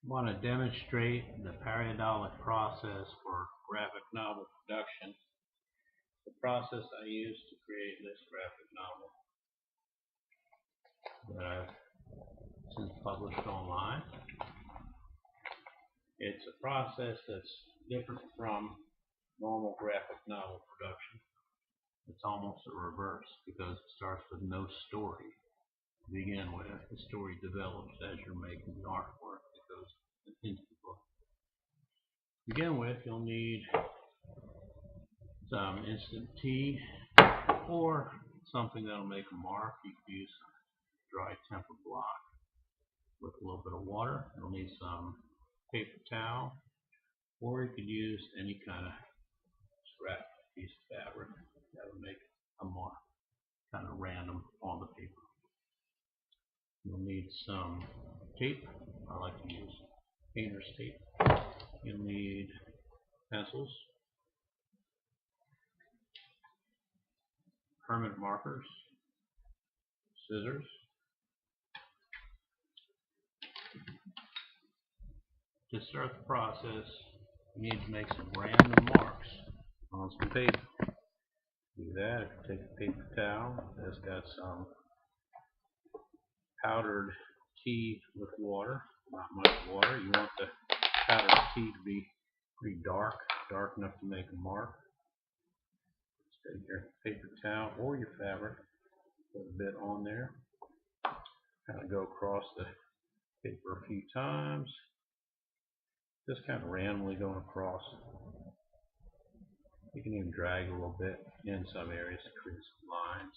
Want to demonstrate the pareidolic process for graphic novel production. The process I use to create this graphic novel that I've since published online. It's a process that's different from normal graphic novel production. It's almost a reverse because it starts with no story to begin with. The story develops as you're making the artwork that goes into the book. To begin with, you'll need some instant tea or something that'll make a mark. You could use dry temper block with a little bit of water. You'll need some paper towel, or you could use any kind of scrap piece of fabric that would make a mark kind of random on the paper. You'll need some tape. I like to use painter's tape. You'll need pencils, permanent markers, scissors. To start the process, you need to make some random marks on some paper. Do that. If you take a paper towel that's got some powdered tea with water, not much water. You want the powdered tea to be pretty dark enough to make a mark. Just take your paper towel or your fabric, put a bit on there, kind of go across the paper a few times, just kind of randomly going across. You can even drag a little bit in some areas to create some lines.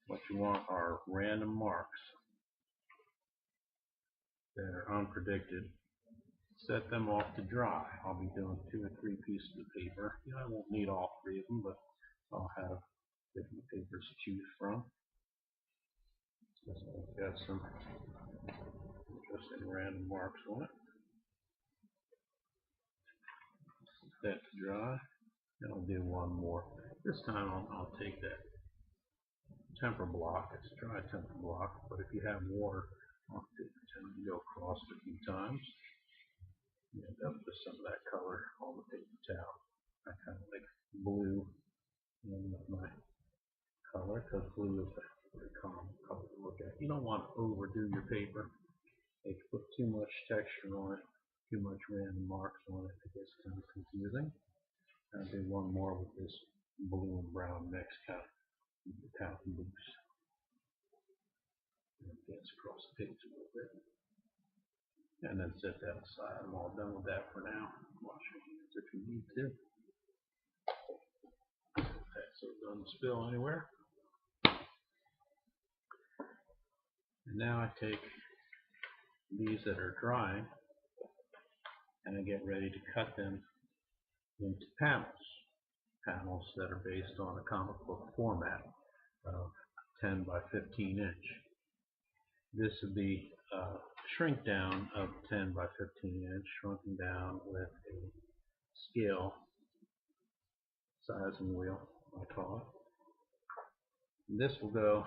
What you want are random marks that are unpredicted. Set them off to dry. I'll be doing 2 or 3 pieces of paper. I won't need all 3 of them, but I'll have different papers to choose from. So I've got some interesting random marks on it. Set that to dry. And I'll do one more. This time I'll take that temper block. It's a dry temper block, but if you have water on the paper towel, you go across it a few times. You end up with some of that color on the paper towel. I kind of like blue in with my color because blue is a very common color to look at. You don't want to overdo your paper. If you put too much texture on it, too much random marks on it, it gets kind of confusing. I'll do one more with this blue and brown mix, kind of loose. And it gets across the page a little bit. And then set that aside. I'm all done with that for now. Wash your hands if you need to. Set that so it doesn't spill anywhere. And now I take these that are drying and I get ready to cut them into panels that are based on a comic book format of 10 by 15 inch. This would be a shrink down of 10 by 15 inch, shrunken down with a scale sizing wheel, I call it. And this will go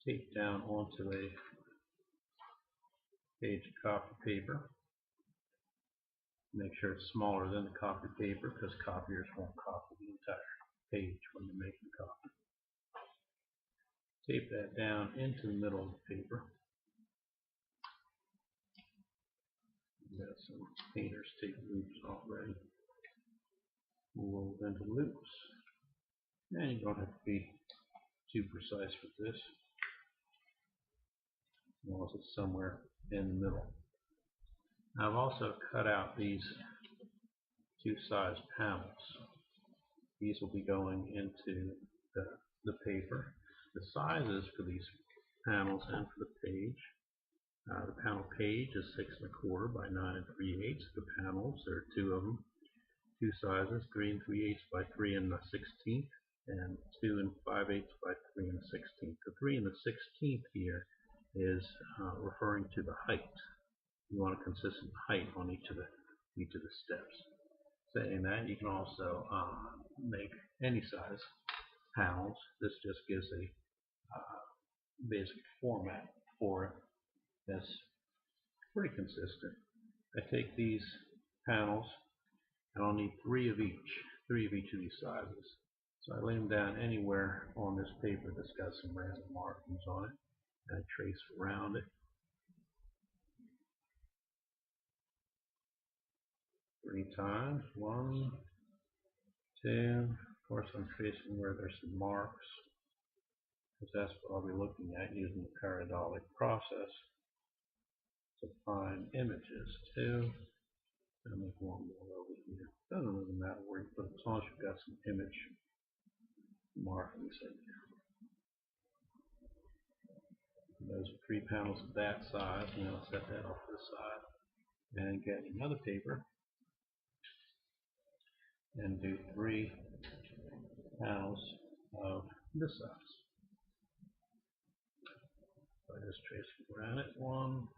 taped down onto a page of copy paper. Make sure it's smaller than the copy paper because copiers won't copy the entire page when you're making a copy. Tape that down into the middle of the paper. Got some painter's tape loops already rolled into loops. And you don't have to be too precise with this, as long as it's somewhere in the middle. I've also cut out these 2 size panels. These will be going into the paper. The sizes for these panels and for the page. The panel page is 6 1/4 by 9 3/8. The panels, there are 2 of them, 2 sizes, 3 3/8 by 3 1/16, and 2 5/8 by 3 1/16. The 3 1/16 here is referring to the height. You want a consistent height on each of the steps. Saying that, you can also make any size panels. This just gives a basic format for it. This pretty consistent. I take these panels and I'll need three of each of these sizes. So I lay them down anywhere on this paper that's got some random markings on it, and I trace around it. 3 times. 1, 2. Of course, I'm tracing where there's some marks, because that's what I'll be looking at using the pareidolic process to find images. 2. I'll make one more over here. Doesn't really matter where you put it, as long as you've got some image markings in here. Those are 3 panels of that size, and I'll set that off to the side. And get another paper and do 3 panels of this size. So I just trace around it. 1,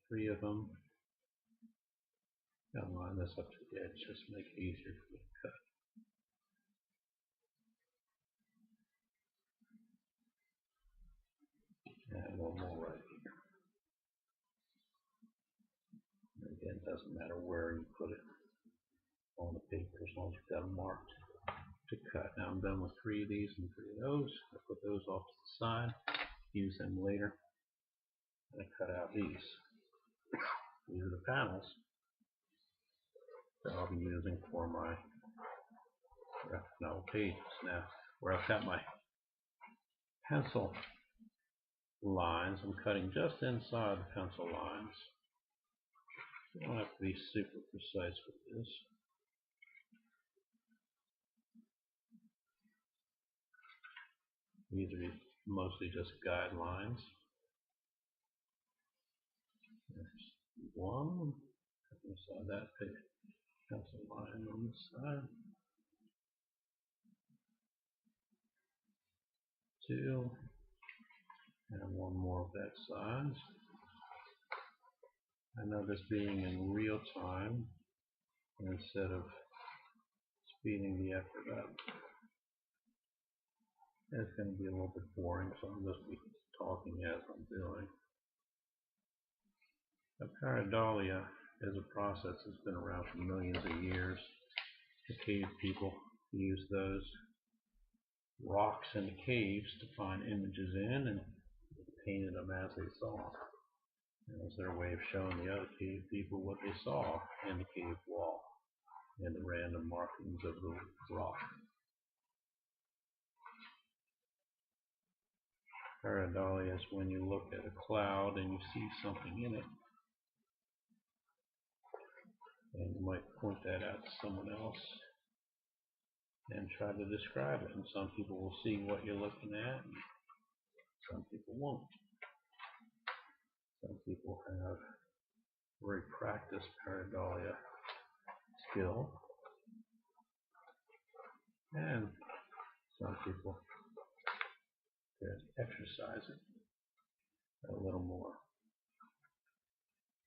3 of them. I'll line this up to the edge just to make it easier for me to cut. And one more right here. And again, it doesn't matter where you put it on the paper as long as you've got them marked to cut. Now I'm done with 3 of these and 3 of those. I put those off to the side, use them later, and I cut out these. These are the panels that I'll be using for my graphic novel pages. Now, where I've got my pencil lines, I'm cutting just inside the pencil lines. You don't have to be super precise with this. These are mostly just guidelines. There's 1, inside that pencil line on this side. 2, and 1 more of that size. I know this being in real time instead of speeding the effort up. It's going to be a little bit boring, so I'll just be talking as I'm doing. The pareidolia is a process that's been around for millions of years. The cave people used those rocks in the caves to find images in and painted them as they saw. It was their way of showing the other cave people what they saw in the cave wall and the random markings of the rock. Pareidolia is when you look at a cloud and you see something in it, and you might point that out to someone else and try to describe it. And some people will see what you're looking at, and some people won't. Some people have very practiced pareidolia skill, and some people could exercise it a little more.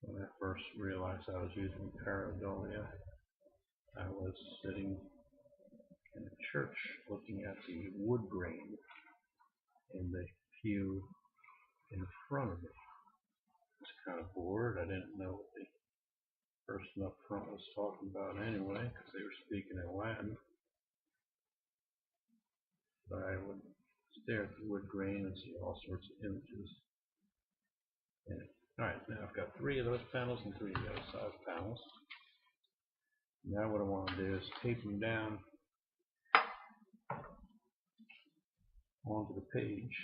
When I first realized I was using pareidolia, I was sitting in a church looking at the wood grain in the pew in front of me. I was kind of bored. I didn't know what the person up front was talking about anyway, because they were speaking in Latin. But I would stare at the wood grain and see all sorts of images in it. Alright, now I've got 3 of those panels and 3 of the other size panels. Now what I want to do is tape them down onto the page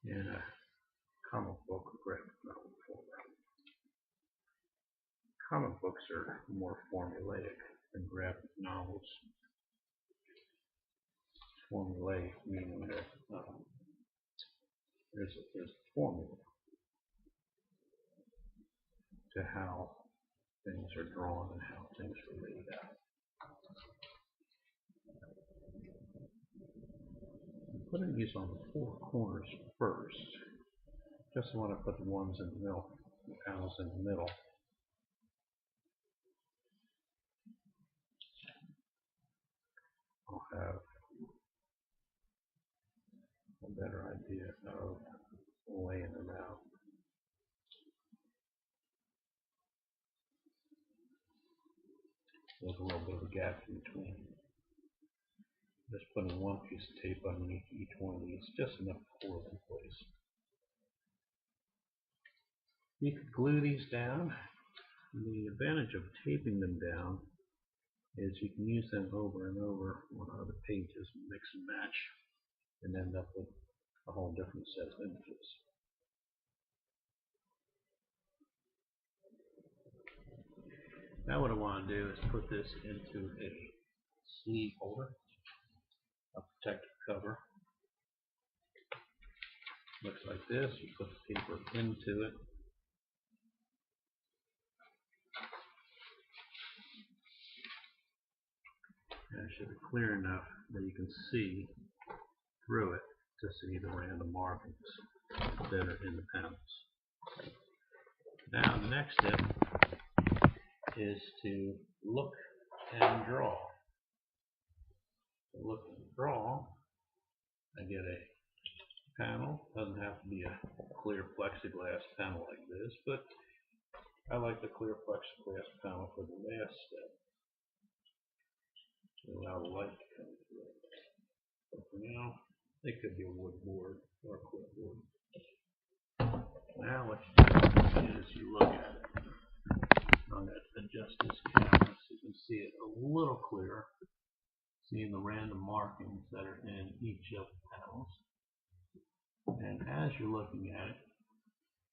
in a comic book or graphic novel format. Comic books are more formulaic than graphic novels. Formulaic meaning that there's a formula to how things are drawn and how things are laid out. I'm putting these on the 4 corners first, just when I put the ones in the middle, the panels in the middle. I'll have idea of laying them out. There's a little bit of a gap in between. Just putting one piece of tape underneath each one of these, just enough to hold it in place. You could glue these down. The advantage of taping them down is you can use them over and over on other pages, mix and match, and end up with a whole different set of images. Now what I want to do is put this into a sleeve holder, a protective cover. Looks like this. You put the paper into it. And it should be clear enough that you can see through it to see the random markings that are in the panels. Now the next step is to look and draw. To look and draw, I get a panel. Doesn't have to be a clear plexiglass panel like this, but I like the clear plexiglass panel for the last step to allow the light to come through. But for now, it could be a wood board or a clipboard. Now what you do is you look at it. I'm going to adjust this camera so you can see it a little clearer, seeing the random markings that are in each of the panels. And as you're looking at it,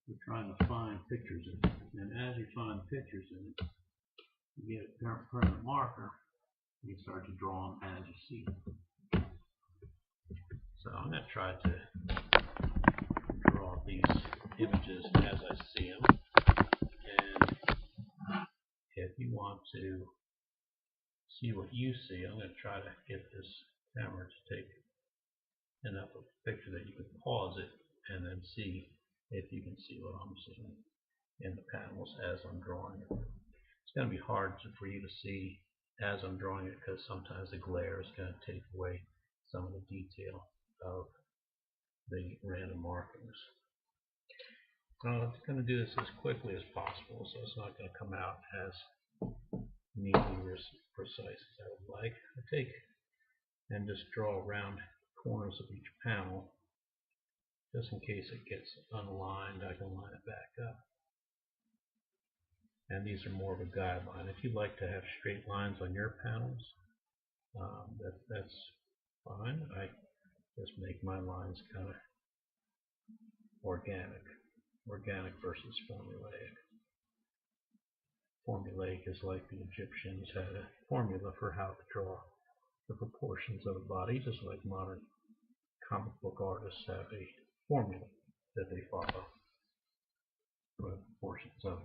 you're trying to find pictures in it. And as you find pictures in it, you get a permanent marker, and you start to draw them as you see them. So I'm going to try to draw these images as I see them. And if you want to see what you see, I'm going to try to get this camera to take enough of a picture that you can pause it and then see if you can see what I'm seeing in the panels as I'm drawing it. It's going to be hard for you to see as I'm drawing it because sometimes the glare is going to take away some of the detail of the random markings. I'm going to do this as quickly as possible, so it's not going to come out as neatly or precise as I would like. I take and just draw around corners of each panel, just in case it gets unaligned. I can line it back up. And these are more of a guideline. If you like to have straight lines on your panels, that's fine. I just make my lines kind of organic versus formulaic. Formulaic is like the Egyptians had a formula for how to draw the proportions of a body, just like modern comic book artists have a formula that they follow for the proportions of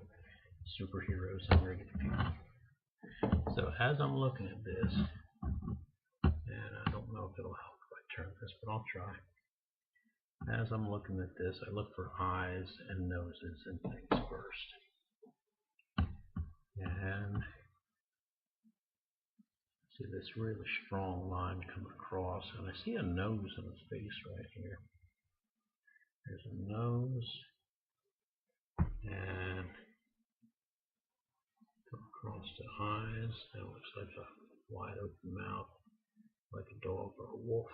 superheroes and regular people. So as I'm looking at this, and I don't know if it'll help if I turn this, but I'll try. As I'm looking at this, I look for eyes and noses and things first. And see this really strong line coming across, and I see a nose in his face right here. There's a nose, and come across the eyes. That looks like a wide open mouth, like a dog or a wolf.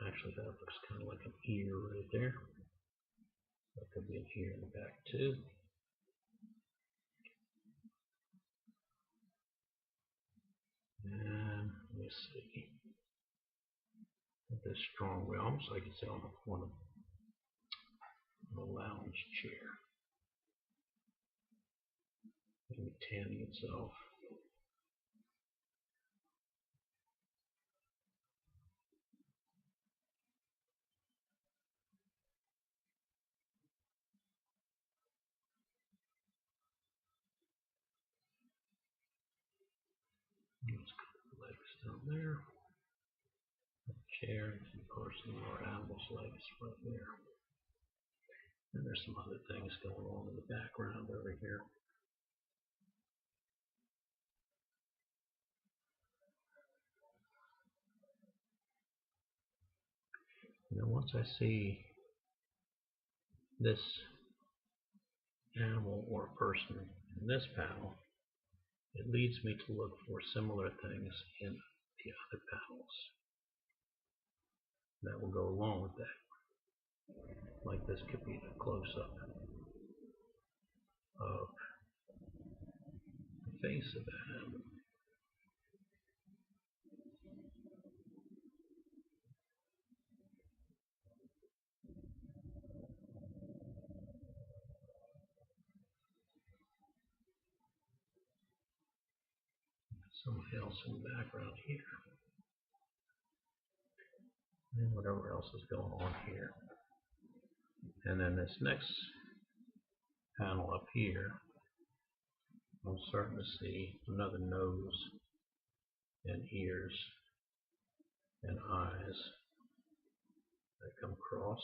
Actually, that looks kind of like an ear right there. That could be an ear in the back too. And let me see. This strong way, almost like it's on a lounge chair. Maybe tanning itself. Let's put the legs down there. A chair, and person or animal's legs right there. And there's some other things going on in the background over here. And then once I see this animal or person in this panel, it leads me to look for similar things in the other panels that will go along with that. Like this could be a close-up of the face of that animal. Somebody else in the background here. And whatever else is going on here. And then this next panel up here, I'm starting to see another nose and ears and eyes that come across,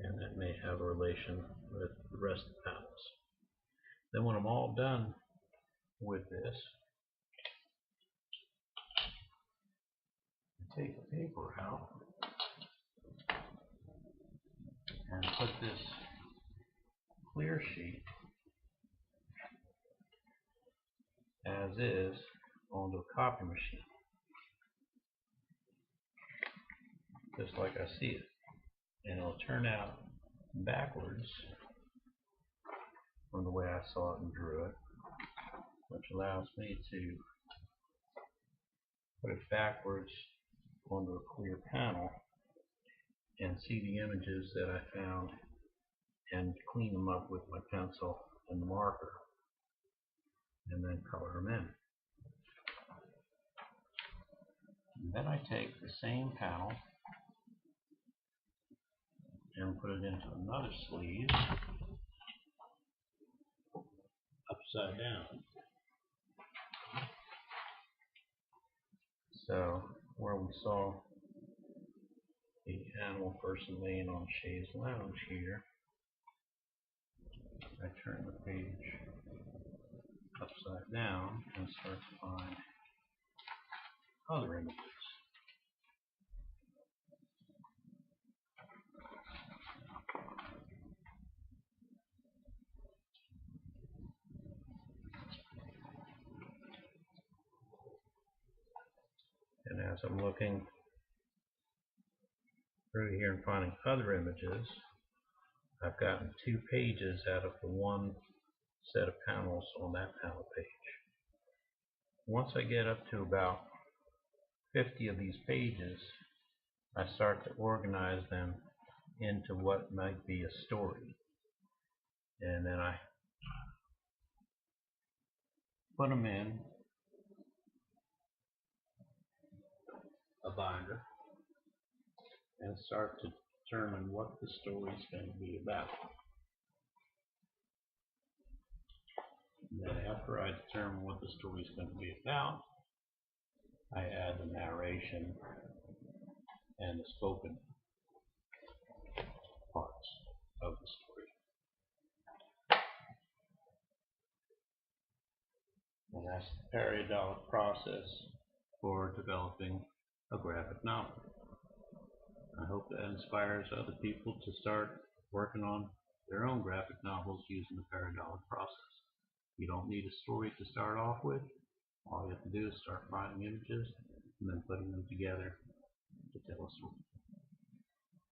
and that may have a relation with the rest of the panels. Then when I'm all done with this, I take the paper out and put this clear sheet as is onto a copy machine, just like I see it, and it'll turn out backwards from the way I saw it and drew it, which allows me to put it backwards onto a clear panel and see the images that I found and clean them up with my pencil and marker, and then color them in. And then I take the same panel and put it into another sleeve upside down. So where we saw the animal person laying on Shay's lounge here, I turn the page upside down and start to find other images. And as I'm looking through here and finding other images, I've gotten 2 pages out of the one set of panels on that panel page. Once I get up to about 50 of these pages, I start to organize them into what might be a story. And then I put them in a binder and start to determine what the story is going to be about. And then after I determine what the story is going to be about, I add the narration and the spoken parts of the story. And that's the pareidolic process for developing a graphic novel. I hope that inspires other people to start working on their own graphic novels using the pareidolic process. You don't need a story to start off with. All you have to do is start finding images and then putting them together